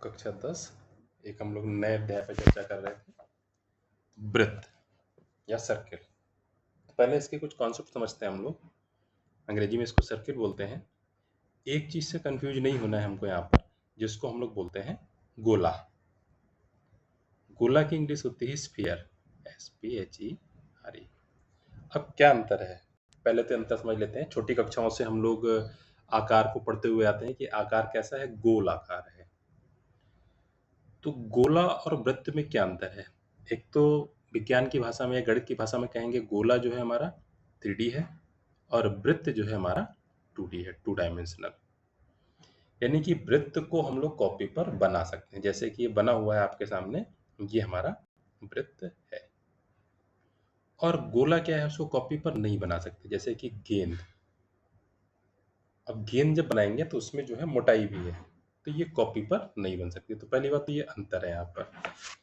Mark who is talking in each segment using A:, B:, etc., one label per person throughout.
A: कक्षा 10 एक हम लोग नए अध्याय पर चर्चा कर रहे थे, वृत्त या सर्किल। तो पहले इसके कुछ कॉन्सेप्ट समझते हैं हम लोग। अंग्रेजी में इसको सर्किल बोलते हैं। एक चीज से कंफ्यूज नहीं होना है हमको यहाँ पर, जिसको हम लोग बोलते हैं गोला। गोला की इंग्लिश होती है स्फीयर, SPHERE। अब क्या अंतर है, पहले तो अंतर समझ लेते हैं। छोटी कक्षाओं से हम लोग आकार को पढ़ते हुए आते हैं कि आकार कैसा है, गोल आकार है। तो गोला और वृत्त में क्या अंतर है? एक तो विज्ञान की भाषा में या गणित की भाषा में कहेंगे गोला जो है हमारा 3D है और वृत्त जो है हमारा 2D है, 2 डायमेंशनल। यानी कि वृत्त को हम लोग कॉपी पर बना सकते हैं, जैसे कि ये बना हुआ है आपके सामने, ये हमारा वृत्त है। और गोला क्या है, उसको कॉपी पर नहीं बना सकते, जैसे कि गेंद। अब गेंद जब बनाएंगे तो उसमें जो है मोटाई भी है, तो ये कॉपी पर नहीं बन सकती। तो पहली बात तो ये अंतर है यहाँ पर।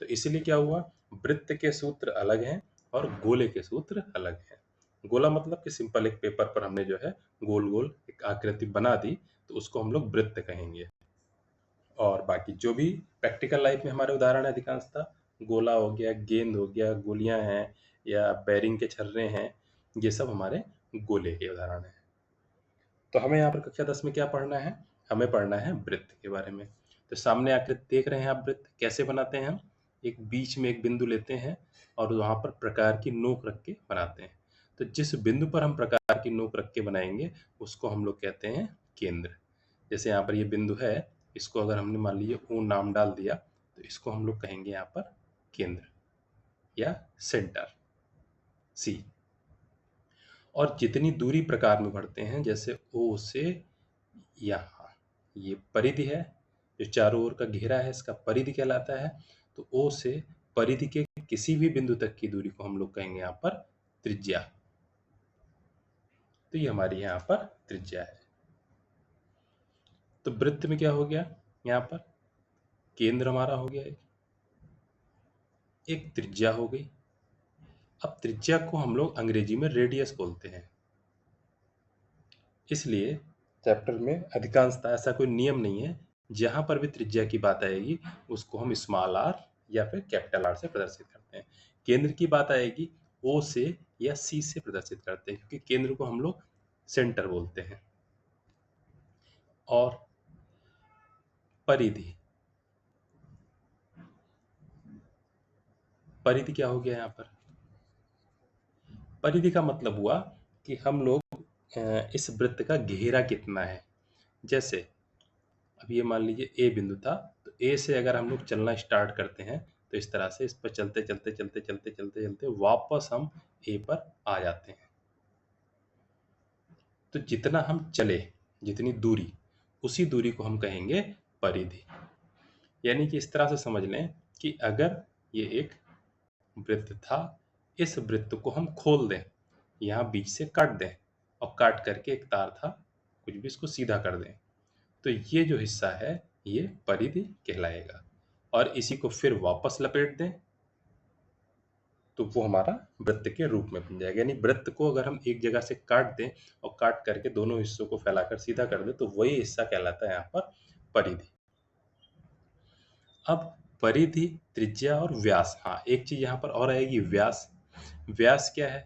A: तो इसीलिए क्या हुआ, वृत्त के सूत्र अलग हैं और गोले के सूत्र अलग हैं। गोला मतलब कि सिंपल एक पेपर पर हमने जो है गोल गोल एक आकृति बना दी, तो उसको हम लोग वृत्त कहेंगे। और बाकी जो भी प्रैक्टिकल लाइफ में हमारे उदाहरण है अधिकांशतः गोला हो गया, गेंद हो गया, गोलियां हैं या बैरिंग के छर्रे हैं, ये सब हमारे गोले के उदाहरण हैं। तो हमें यहाँ पर कक्षा 10 में क्या पढ़ना है, हमें पढ़ना है वृत्त के बारे में। तो सामने आकृति देख रहे हैं आप, वृत्त कैसे बनाते हैं हम, एक बीच में एक बिंदु लेते हैं और वहां पर प्रकार की नोक रख के बनाते हैं। तो जिस बिंदु पर हम प्रकार की नोक रख के बनाएंगे उसको हम लोग कहते हैं केंद्र। जैसे यहाँ पर ये बिंदु है, इसको अगर हमने मान लीजिए ओ नाम डाल दिया, तो इसको हम लोग कहेंगे यहाँ पर केंद्र या सेंटर, सी। और जितनी दूरी प्रकार में बढ़ते हैं, जैसे ओ से यहाँ, ये परिधि है, जो चारों ओर का घेरा है इसका परिधि कहलाता है। तो ओ से परिधि के किसी भी बिंदु तक की दूरी को हम लोग कहेंगे यहाँ पर त्रिज्या। तो ये हमारी यहाँ पर त्रिज्या है। तो वृत्त में क्या हो गया, यहाँ पर केंद्र हमारा हो गया, एक त्रिज्या हो गई। अब त्रिज्या को हम लोग अंग्रेजी में रेडियस बोलते हैं। इसलिए चैप्टर में अधिकांशतः ऐसा कोई नियम नहीं है, जहां पर भी त्रिज्या की बात आएगी उसको हम स्मॉल आर या फिर कैपिटल आर से प्रदर्शित करते हैं। केंद्र की बात आएगी ओ से या सी से प्रदर्शित करते हैं, क्योंकि केंद्र को हम लोग सेंटर बोलते हैं। और परिधि, परिधि क्या हो गया यहाँ पर, परिधि का मतलब हुआ कि हम लोग इस वृत्त का घेरा कितना है। जैसे अब ये मान लीजिए ए बिंदु था, तो ए से अगर हम लोग चलना स्टार्ट करते हैं तो इस तरह से इस पर चलते चलते चलते चलते चलते चलते वापस हम ए पर आ जाते हैं। तो जितना हम चले, जितनी दूरी, उसी दूरी को हम कहेंगे परिधि। यानी कि इस तरह से समझ लें कि अगर ये एक वृत्त था, इस वृत्त को हम खोल दें, यहाँ बीच से काट दें और काट करके एक तार था कुछ भी, इसको सीधा कर दें, तो ये जो हिस्सा है ये परिधि कहलाएगा। और इसी को फिर वापस लपेट दें तो वो हमारा वृत्त के रूप में बन जाएगा। यानी वृत्त को अगर हम एक जगह से काट दें और काट करके दोनों हिस्सों को फैलाकर सीधा कर दें तो वही हिस्सा कहलाता है यहाँ पर परिधि। अब परिधि, त्रिज्या और व्यास, हाँ एक चीज यहाँ पर और आएगी, व्यास। व्यास क्या है,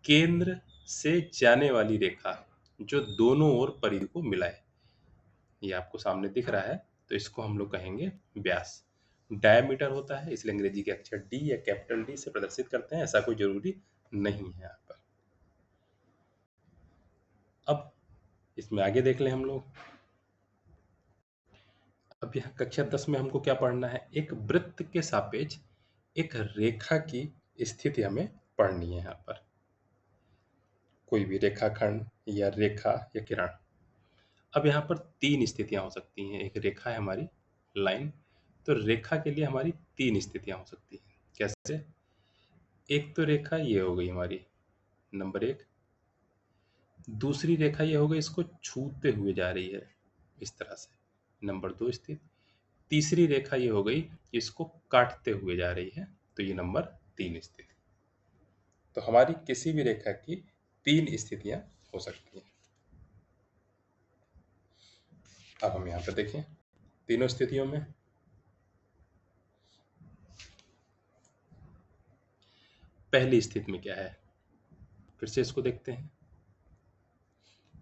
A: केंद्र से जाने वाली रेखा जो दोनों ओर परिधि को मिलाए। ये आपको सामने दिख रहा है, तो इसको हम लोग कहेंगे व्यास। डायमीटर होता है, इसलिए अंग्रेजी के अक्षर डी या कैपिटल डी से प्रदर्शित करते हैं, ऐसा कोई जरूरी नहीं है यहाँ पर। अब इसमें आगे देख लें हम लोग। अब यहाँ कक्षा 10 में हमको क्या पढ़ना है, एक वृत्त के सापेक्ष एक रेखा की स्थिति हमें पढ़नी है। यहाँ पर कोई भी रेखाखंड या रेखा या किरण। अब यहाँ पर 3 स्थितियां हो सकती हैं। एक रेखा है हमारी लाइन, तो रेखा के लिए हमारी 3 स्थितियां हो सकती हैं। कैसे, एक तो रेखा ये हो गई हमारी नंबर 1, दूसरी रेखा ये हो गई इसको छूते हुए जा रही है इस तरह से, नंबर 2 स्थिति, तीसरी रेखा ये हो गई इसको काटते हुए जा रही है, तो ये नंबर 3 स्थिति। तो हमारी किसी भी रेखा की 3 स्थितियां हो सकती हैं। अब हम यहाँ पर देखें, तीनों स्थितियों में। पहली स्थिति में क्या है, फिर से इसको देखते हैं।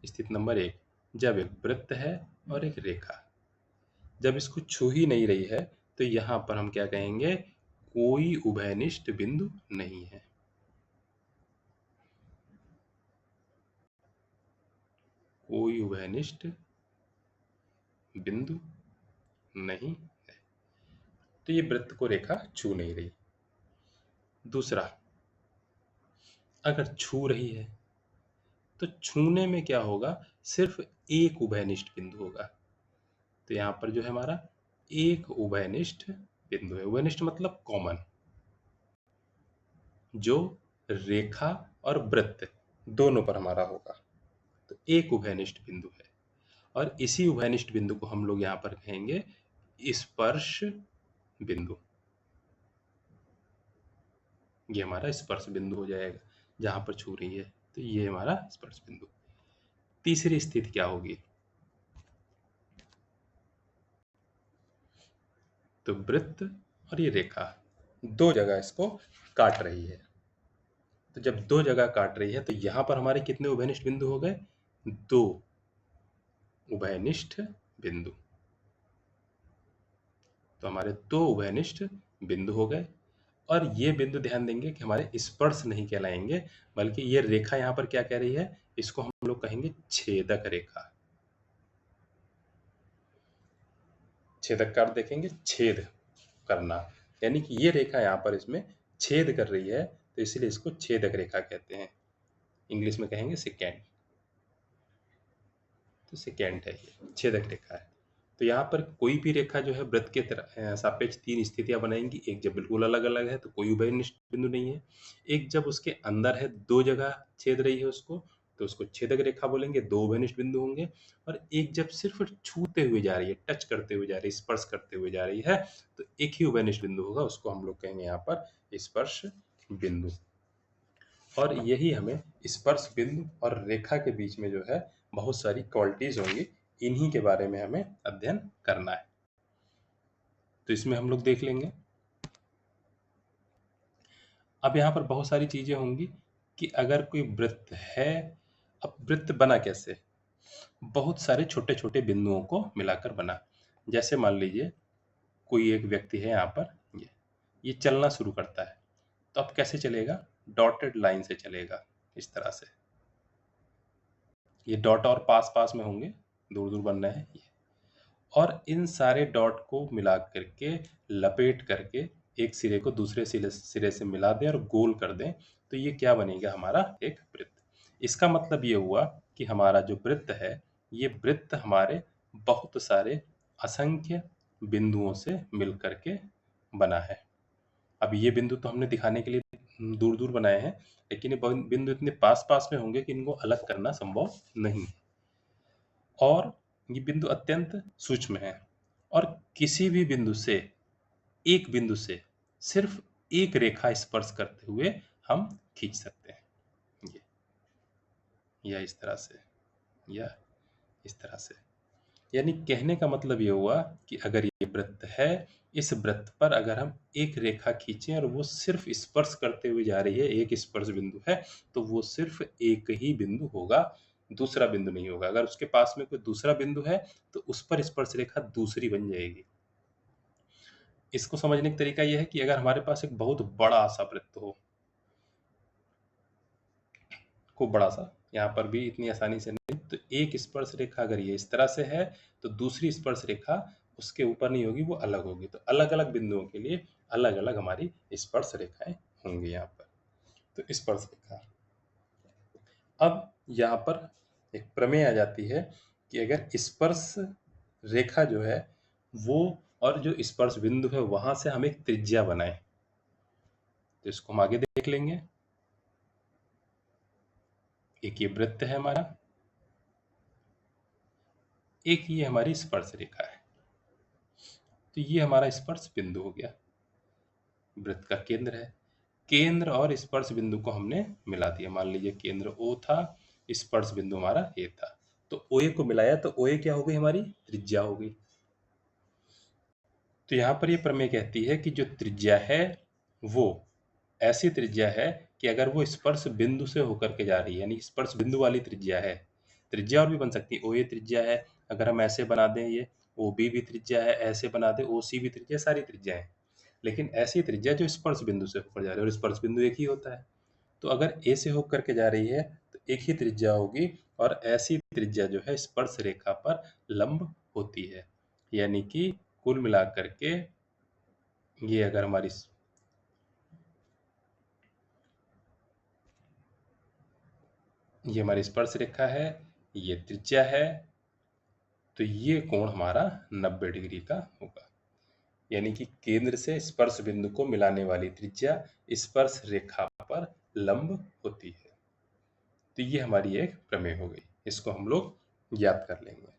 A: स्थिति नंबर 1, जब एक वृत्त है और एक रेखा, जब इसको छू ही नहीं रही है तो यहां पर हम क्या कहेंगे, कोई उभयनिष्ठ बिंदु नहीं है। कोई उभयनिष्ठ बिंदु नहीं है, तो ये वृत्त को रेखा छू नहीं रही। दूसरा, अगर छू रही है तो छूने में क्या होगा, सिर्फ एक उभयनिष्ठ बिंदु होगा। तो यहां पर जो है हमारा एक उभयनिष्ठ बिंदु है। उभयनिष्ठ मतलब कॉमन, जो रेखा और वृत्त दोनों पर हमारा होगा। तो एक उभयनिष्ठ बिंदु है, और इसी उभयनिष्ठ बिंदु को हम लोग यहां पर कहेंगे स्पर्श बिंदु। ये हमारा स्पर्श बिंदु हो जाएगा, जहां पर छू रही है, तो ये हमारा स्पर्श बिंदु। तीसरी स्थिति क्या होगी, तो वृत्त और ये रेखा दो जगह इसको काट रही है। तो जब दो जगह काट रही है तो यहां पर हमारे कितने उभयनिष्ठ बिंदु हो गए, दो उभयनिष्ठ बिंदु। तो हमारे दो उभयनिष्ठ बिंदु हो गए, और ये बिंदु ध्यान देंगे कि हमारे स्पर्श नहीं कहलाएंगे, बल्कि ये रेखा यहां पर क्या कह रही है, इसको हम लोग कहेंगे छेदक रेखा। छेदक का अर्थ देखेंगे, छेद करना, यानी कि ये रेखा यहाँ पर इसमें छेद कर रही है, तो इसीलिए इसको छेदक रेखा कहते हैं। इंग्लिश में कहेंगे सेकेंड। तो सेकेंड है, ये छेदक रेखा है। तो यहाँ पर कोई भी रेखा जो है वृत्त के सापेक्ष तीन स्थितियां बनाएंगी। एक जब बिल्कुल अलग अलग है तो कोई उभयनिष्ठ बिंदु नहीं है। एक जब उसके अंदर है, दो जगह छेद रही है उसको, तो उसको छेदक रेखा बोलेंगे, दो उभयनिष्ठ बिंदु होंगे। और एक जब सिर्फ छूते हुए जा रही है, टच करते हुए जा रही है, स्पर्श करते हुए जा रही है, तो एक ही उभयनिष्ठ बिंदु होगा, उसको हम लोग कहेंगे यहाँ पर स्पर्श बिंदु। और यही हमें स्पर्श बिंदु और रेखा के बीच में जो है बहुत सारी क्वालिटीज होंगी, इन्हीं के बारे में हमें अध्ययन करना है। तो इसमें हम लोग देख लेंगे। अब यहाँ पर बहुत सारी चीजें होंगी कि अगर कोई वृत्त है, अब वृत्त बना कैसे, बहुत सारे छोटे छोटे बिंदुओं को मिलाकर बना। जैसे मान लीजिए कोई एक व्यक्ति है यहाँ पर, ये चलना शुरू करता है, तो अब कैसे चलेगा, डॉटेड लाइन से चलेगा, इस तरह से। ये डॉट और पास पास में होंगे, दूर दूर बन रहे हैं ये, और इन सारे डॉट को मिला करके, लपेट करके एक सिरे को दूसरे सिरे से मिला दें और गोल कर दें, तो ये क्या बनेगा, हमारा एक वृत्त। इसका मतलब ये हुआ कि हमारा जो वृत्त है, ये वृत्त हमारे बहुत सारे असंख्य बिंदुओं से मिल करके बना है। अब ये बिंदु तो हमने दिखाने के लिए दूर दूर बनाए हैं, लेकिन ये बिंदु इतने पास पास में होंगे कि इनको अलग करना संभव नहीं है, और ये बिंदु अत्यंत सूक्ष्म है, और किसी भी बिंदु से, एक बिंदु से सिर्फ एक रेखा स्पर्श करते हुए हम खींच सकते हैं, ये, या इस तरह से, या इस तरह से। यानी कहने का मतलब ये हुआ कि अगर ये वृत्त है, इस वृत्त पर अगर हम एक रेखा खींचें और वो सिर्फ स्पर्श करते हुए जा रही है, एक स्पर्श बिंदु है, तो वो सिर्फ एक ही बिंदु होगा, दूसरा बिंदु नहीं होगा। अगर उसके पास में कोई दूसरा बिंदु है तो उस पर स्पर्श रेखा दूसरी बन जाएगी। इसको समझने का तरीका यह है कि अगर हमारे पास एक बहुत बड़ा सा वृत्त हो, खूब बड़ा सा, यहाँ पर भी इतनी आसानी से नहीं, तो एक स्पर्श रेखा अगर ये इस तरह से है, तो दूसरी स्पर्श रेखा उसके ऊपर नहीं होगी, वो अलग होगी। तो अलग अलग बिंदुओं के लिए अलग अलग हमारी स्पर्श रेखाएं होंगी यहाँ पर। तो स्पर्श रेखा, अब यहाँ पर एक प्रमेय आ जाती है कि अगर स्पर्श रेखा जो है वो, और जो स्पर्श बिंदु है वहां से हम एक त्रिज्या बनाए, तो इसको हम आगे देख लेंगे। एक ये वृत्त है हमारा, एक ये हमारी स्पर्श रेखा है, तो ये हमारा स्पर्श बिंदु हो गया, वृत्त का केंद्र है। केंद्र और स्पर्श बिंदु को हमने मिला दिया। मान लीजिए केंद्र O था, स्पर्श बिंदु हमारा A था, तो OA को मिलाया, तो OA क्या हो गई, हमारी त्रिज्या हो गई। तो यहाँ पर ये प्रमेय कहती है कि जो त्रिज्या है वो ऐसी त्रिज्या है कि अगर वो स्पर्श बिंदु से होकर के जा रही है, यानी स्पर्श बिंदु वाली त्रिज्या है। त्रिज्या और भी बन सकती है, ओ ए त्रिज्या है, अगर हम ऐसे बना दें, ये ओ बी भी त्रिज्या है, ऐसे बना दें, ओ सी भी त्रिज्या, सारी त्रिज्या है। लेकिन ऐसी त्रिज्या जो स्पर्श बिंदु से होकर जा रही है, और स्पर्श बिंदु एक ही होता है। तो अगर ए से होकर के जा रही है तो एक ही त्रिज्या होगी, और ऐसी त्रिज्या जो है स्पर्श रेखा पर लंब होती है। यानी कि कुल मिलाकर के ये अगर हमारी ये हमारी स्पर्श रेखा है, ये त्रिज्या है, तो ये कोण हमारा 90 डिग्री का होगा। यानी कि केंद्र से स्पर्श बिंदु को मिलाने वाली त्रिज्या स्पर्श रेखा पर लंब होती है। तो ये हमारी एक प्रमेय हो गई, इसको हम लोग याद कर लेंगे।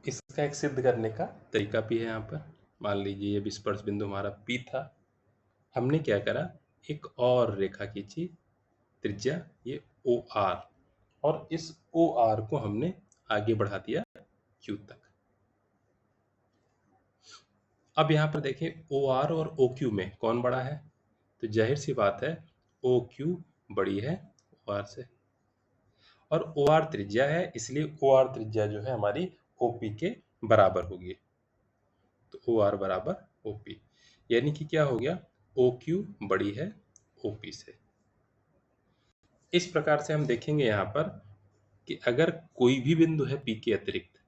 A: इसका एक सिद्ध करने का तरीका भी है यहाँ पर। मान लीजिए ये स्पर्श बिंदु हमारा P था, हमने क्या करा, एक और रेखा खींची, त्रिज्या ये OR, और इस OR को हमने आगे बढ़ा दिया Q तक। अब यहाँ पर देखें OR और OQ में कौन बड़ा है, तो जाहिर सी बात है OQ बड़ी है OR से, और OR त्रिज्या है, इसलिए OR त्रिज्या जो है हमारी OP के बराबर होगी। तो OR बराबर OP, यानी कि क्या हो गया, OQ बड़ी है OP से। इस प्रकार से हम देखेंगे यहाँ पर कि अगर कोई भी बिंदु है P के अतिरिक्त,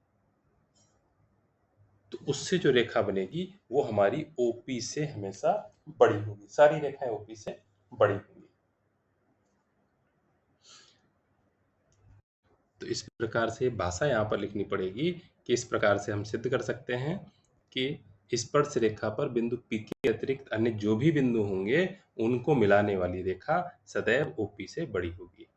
A: तो उससे जो रेखा बनेगी वो हमारी OP से हमेशा बड़ी होगी। सारी रेखाएं OP से बड़ी होंगी। तो इस प्रकार से भाषा यहाँ पर लिखनी पड़ेगी कि इस प्रकार से हम सिद्ध कर सकते हैं कि स्पर्श रेखा पर बिंदु P के अतिरिक्त अन्य जो भी बिंदु होंगे उनको मिलाने वाली रेखा सदैव OP से बड़ी होगी।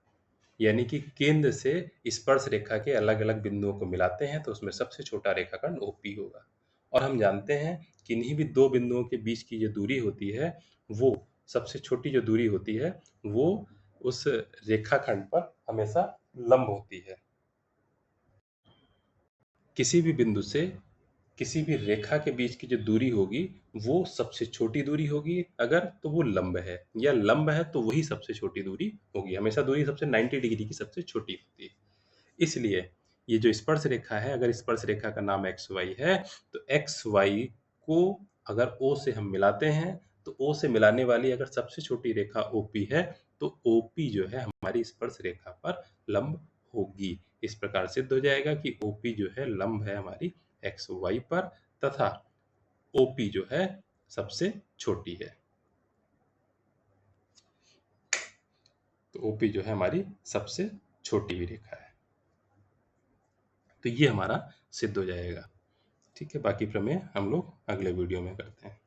A: यानी कि केंद्र से स्पर्श रेखा के अलग अलग बिंदुओं को मिलाते हैं तो उसमें सबसे छोटा रेखाखंड OP होगा। और हम जानते हैं कि इन्हीं भी दो बिंदुओं के बीच की जो दूरी होती है, वो सबसे छोटी जो दूरी होती है वो उस रेखाखंड पर हमेशा लंब होती है। किसी भी बिंदु से किसी भी रेखा के बीच की जो दूरी होगी वो सबसे छोटी दूरी होगी अगर, तो वो लंब है, या लंब है तो वही सबसे छोटी दूरी होगी। हमेशा दूरी सबसे 90 डिग्री की सबसे छोटी होती है। इसलिए ये जो स्पर्श रेखा है, अगर स्पर्श रेखा का नाम एक्स वाई है, तो एक्स वाई को अगर ओ से हम मिलाते हैं, तो ओ से मिलाने वाली अगर सबसे छोटी रेखा ओपी है, तो ओपी जो है हमारी स्पर्श रेखा पर लंब होगी। इस प्रकार सिद्ध हो जाएगा कि ओपी जो है लंब है हमारी एक्स वाई पर, तथा ओपी जो है सबसे छोटी है। तो ओपी जो है हमारी सबसे छोटी रेखा है। तो ये हमारा सिद्ध हो जाएगा। ठीक है, बाकी प्रमेय हम लोग अगले वीडियो में करते हैं।